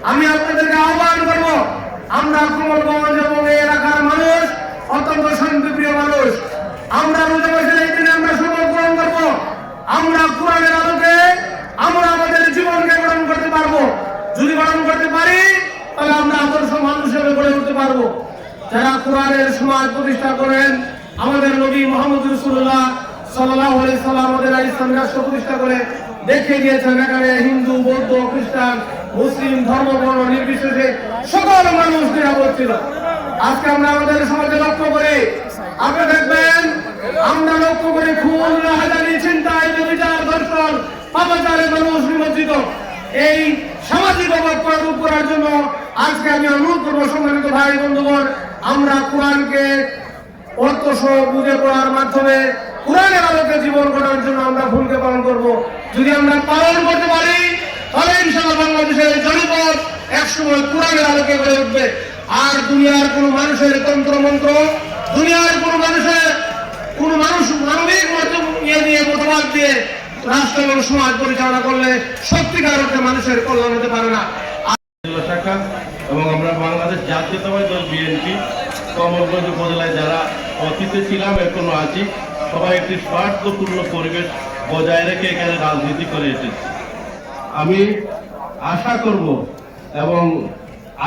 আমি আপনাদেরকে আহ্বান করবো, আমরা কোমলগঞ্জ এবং এই এলাকার মানুষ অত্যন্ত শান্তিপ্রিয় মানুষ। আমরা রোজা মাসের এই দিনে আমরা শপথ গ্রহণ করবো, আমরা কোরআনের আলোকে আমরা আমাদের জীবনকে গঠন করতে পারবো। যদি গঠন করতে পারি তাহলে আমরা আদর্শ মানুষ হিসেবে গড়ে উঠতে পারবো। যারা কোরআনের সমাজ প্রতিষ্ঠা করেন, আমাদের নবী মুহাম্মদ রাসূলুল্লাহ সাল্লাল্লাহু আলাইহি সাল্লাম আমাদের ইসলাম রাষ্ট্র প্রতিষ্ঠা করে দেখিয়ে দিয়েছেন, এখানে হিন্দু, বৌদ্ধ, খ্রিস্টান, মুসলিম ধর্ম বর্ণ নির্বিশেষে সকল মানুষ নিরাপদ ছিল। আজকে আমরা আমাদের সমাজে লক্ষ্য করে আপনি দেখবেন, আমরা লক্ষ্য করে খুন, রাহাজানি, ছিনতাই, ব্যভিচার, ধর্ষণ, পাপাচারে মানুষ নিমজ্জিত। এই সামাজিক অবক্ষয় দূর করার জন্য আজকে আমি অনুরোধ করবো সম্মানিত ভাই বন্ধুগণ, আমরা কোরআনকে অর্থসহ বুঝে পড়ার মাধ্যমে কোরআনের আলোকে জীবন গড়ার জন্য আমরা ভূমিকা পালন করব। যদি আমরা পালন করতে পারি তাহলে ইনশাআল্লাহ বাংলাদেশের জনপদ একসময় কোরআনের আলোকে গড়ে উঠবে। আর দুনিয়ার কোন মানুষের তন্ত্র মন্ত্র, দুনিয়ার কোন মানুষ মানবিক নিয়ে মতবাদ দিয়ে রাষ্ট্র এবং সমাজ পরিচালনা করলে সত্যিকার অর্থে মানুষের কল্যাণ হতে পারে না। এবং আমরা বাংলাদেশ জাতীয়তাবাদী দল বিএনপি কমলগঞ্জ উপজেলায় যারা অতীতে ছিলাম, এখনো আছি, সবাই একটি স্বার্থপূর্ণ পরিবেশ বজায় রেখে এখানে রাজনীতি করে এসেছি। আমি আশা করব এবং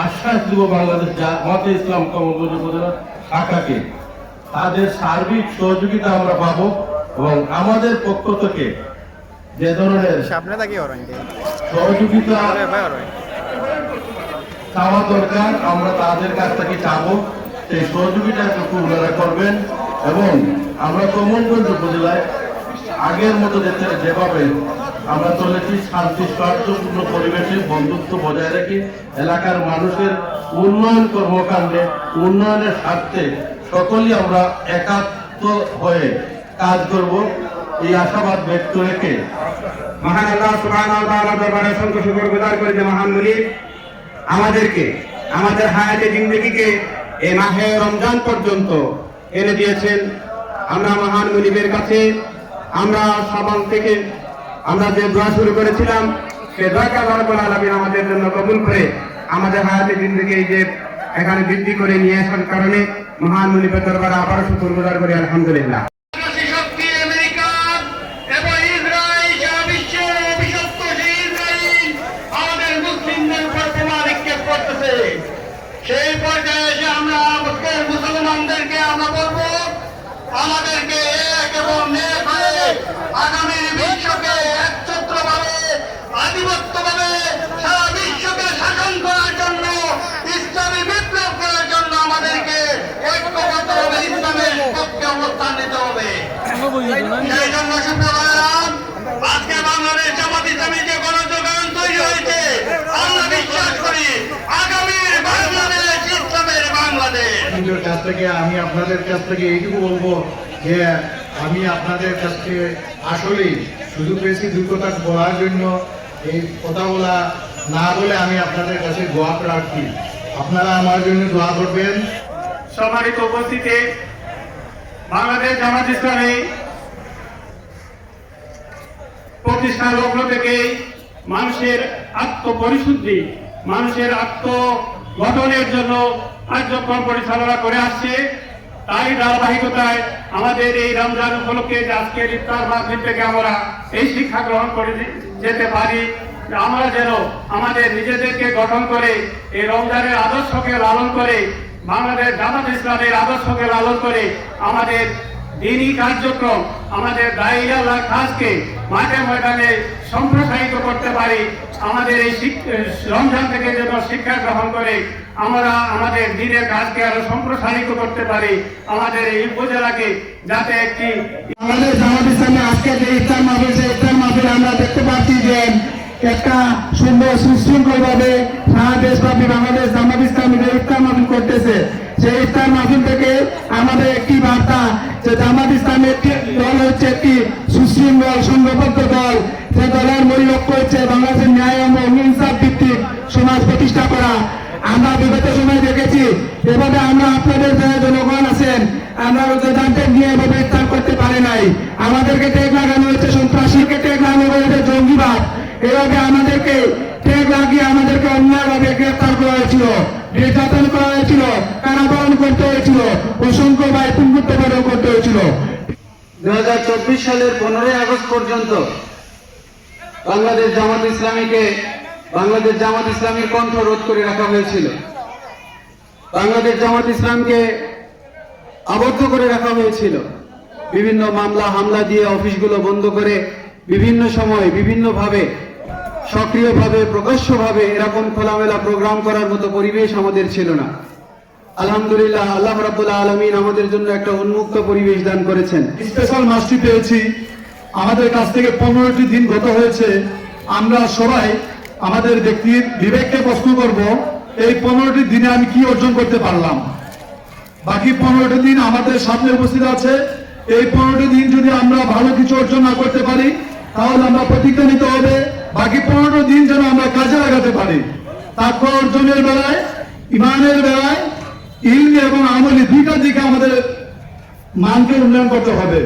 আশ্বাস দিব বাংলাদেশ জামাতে ইসলাম কমলগঞ্জ উপজেলা শাখাকে, তাদের সার্বিক সহযোগিতা আমরা পাবো এবং আমাদের পক্ষ থেকে যে ধরনের সহযোগিতা চাওয়া দরকার আমরা তাদের কাছ থেকে চাবো, সেই সহযোগিতাটুকু ওনারা করবেন। এবং আমরা কমলগঞ্জ উপজেলায় আগের মতো যেভাবে আমরা চলেছি শান্তি সৌহার্দ্যপূর্ণ পরিবেশে বন্ধুত্ব বজায় রেখে এলাকার মানুষের উন্নয়ন কর্মকাণ্ডে উন্নয়নের স্বার্থে সকলেই আমরা একাত্ম হয়ে কাজ করব, এই আশাবাদ ব্যক্ত রেখে মহান আল্লাহ সুবহানাহু ওয়া তাআলার দরবারে অসংখ্য শুকরগুজার করি যে মহান মুনিব আমাদেরকে আমাদের হায়াতে জিন্দেগিকে এই মাহে রমজান পর্যন্ত এনে দিয়েছেন। আমরা মহান মুনিবের কাছে আমরা সাবান থেকে আমরা যে দোয়া শুরু করেছিলাম, সে দোয়াকে আল্লাহ রাব্বুল আলামিন আমাদের জন্য কবুল করে আমাদের হায়াতে জিন্দেগি এই যে এখানে বৃদ্ধি করে নিয়ে আসার কারণে মহান মুনিবের দরবারে আবারও শুকরগুজার করি আলহামদুলিল্লাহ। সেই পর্যায়ে এসে আমরা মুসলমানদেরকে আমরা বলবো, আমাদেরকে এক এবং এক হয়ে আগামী বিশ্বকে একত্রভাবে আধিপত্যভাবে সারা বিশ্বকে শাসন করার জন্য, ইসলামী বিপ্লব করার জন্য আমাদেরকে ঐক্যবদ্ধভাবে ইসলামের পক্ষে অবস্থান নিতে হবে। সেই জন্য শুক্রবার আজকে বাংলাদেশ জামাত ইসলামী যে গণযোগান তৈরি হয়েছে, আমরা বিশ্বাস করি আগামীর বাংলাদেশ ইসলামের বাংলাদেশ। কাছ থেকে আমি আপনাদের কাছ থেকে এইটুকু বলবো যে আমি আপনাদের কাছ থেকে আসলেই সুযোগ পেয়েছি দুই কথা বলার জন্য। এই কথাগুলা না বলে আমি আপনাদের কাছে দোয়া প্রার্থী, আপনারা আমার জন্য দোয়া করবেন। সম্মানিত উপস্থিতি, বাংলাদেশ জামাত ইসলামী প্রতিষ্ঠার লগ্ন থেকে মানুষের আত্মপরিশুদ্ধি, মানুষের আত্মগঠনের জন্য কার্যক্রম পরিচালনা করে আসছে। তাই ধারাবাহিকতায় আমাদের এই রমজান উপলক্ষে আজকের ইফতার মাহফিল থেকে আমরা এই শিক্ষা গ্রহণ করে যেতে পারি, আমরা যেন আমাদের নিজেদেরকে গঠন করে এই রমজানের আদর্শকে লালন করে, বাংলাদেশ জামাত ইসলামের আদর্শকে লালন করে আমাদের দিনই কার্যক্রম, আমাদের দায়িত্ব কাজকে মাঠে ময়দানে সম্প্রসারিত করতে পারি। আমাদের এই রমজান থেকে যেন শিক্ষা গ্রহণ করে আমরা আমাদের দিনের কাজকে আরো সম্প্রসারিত করতে পারি, আমাদের এই উপজেলাকে যাতে একটি আমাদের জামাত ইসলামে আজকে যে ইফতার মাহফিল, সেই ইফতার মাহফিল আমরা দেখতে পাচ্ছি যে একটা সুন্দর সুশৃঙ্খল ভাবে সারা দেশব্যাপী বাংলাদেশ জামাত ইসলামী যে ইফতার মাহফিল করতেছে, সেই ইফতার মাহফিল থেকে আমাদের একটি বার্তা যে জামাত ইসলামের দল হচ্ছে একটি সুশৃঙ্খল সংঘবদ্ধ দল। যে দলের মূল লক্ষ্য হচ্ছে বাংলাদেশের ন্যায় এবং ইনসাফ ভিত্তিক সমাজ প্রতিষ্ঠা করা। আমরা বিগত সময় দেখেছি এভাবে আমরা আপনাদের যারা জনগণ আছেন আমরা রোজাদারদের নিয়ে এভাবে ইফতার করতে পারি নাই। আমাদেরকে ট্যাগ লাগানো হচ্ছে সন্ত্রাসীকে, ট্যাগ লাগানো হয়েছে জঙ্গিবাদ, এভাবে আমাদেরকে ট্যাগ আগে আমাদেরকে অন্যায়ভাবে গ্রেপ্তার করা হয়েছিল, নির্যাতন করা হয়েছিল, কারাবরণ করতে হয়েছিল, অসংখ্য ব্যয় পুনরুত্থাপন করতে হয়েছিল। 2024 সালের 15 আগস্ট পর্যন্ত বাংলাদেশ জামাত ইসলামীর কণ্ঠ রোধ করে রাখা হয়েছিল। বাংলাদেশ জামাত ইসলামকে আবদ্ধ করে রাখা হয়েছিল। বিভিন্ন মামলা হামলা দিয়ে অফিসগুলো বন্ধ করে বিভিন্ন সময় বিভিন্নভাবে সক্রিয়ভাবে প্রকাশ্যভাবে এরকম খোলামেলা প্রোগ্রাম করার মতো পরিবেশ আমাদের ছিল না। আলহামদুলিল্লাহ, আল্লাহ রাব্বুল আলামিন আমাদের জন্য একটা উন্মুক্ত পরিবেশ দান করেছেন। স্পেশাল মাসটি পেয়েছি, আমাদের কাছ থেকে 15টি দিন গত হয়েছে। আমরা সবাই আমাদের ব্যক্তির বিবেককে প্রশ্ন করব, এই 15টি দিনে আমি কি অর্জন করতে পারলাম। বাকি 15টি দিন আমাদের সামনে উপস্থিত আছে। এই 15টি দিন যদি আমরা ভালো কিছু অর্জন না করতে পারি, তাহলে আমরা প্রতিজ্ঞা নিতে হবে বাকি 15টি দিন যেন আমরা কাজে লাগাতে পারি। তাকওয়া অর্জনের বেলায়, ইমানের বেলায়, ইলম এবং আমলি দুইটা দিকে আমাদের মানকে উন্নয়ন করতে হবে।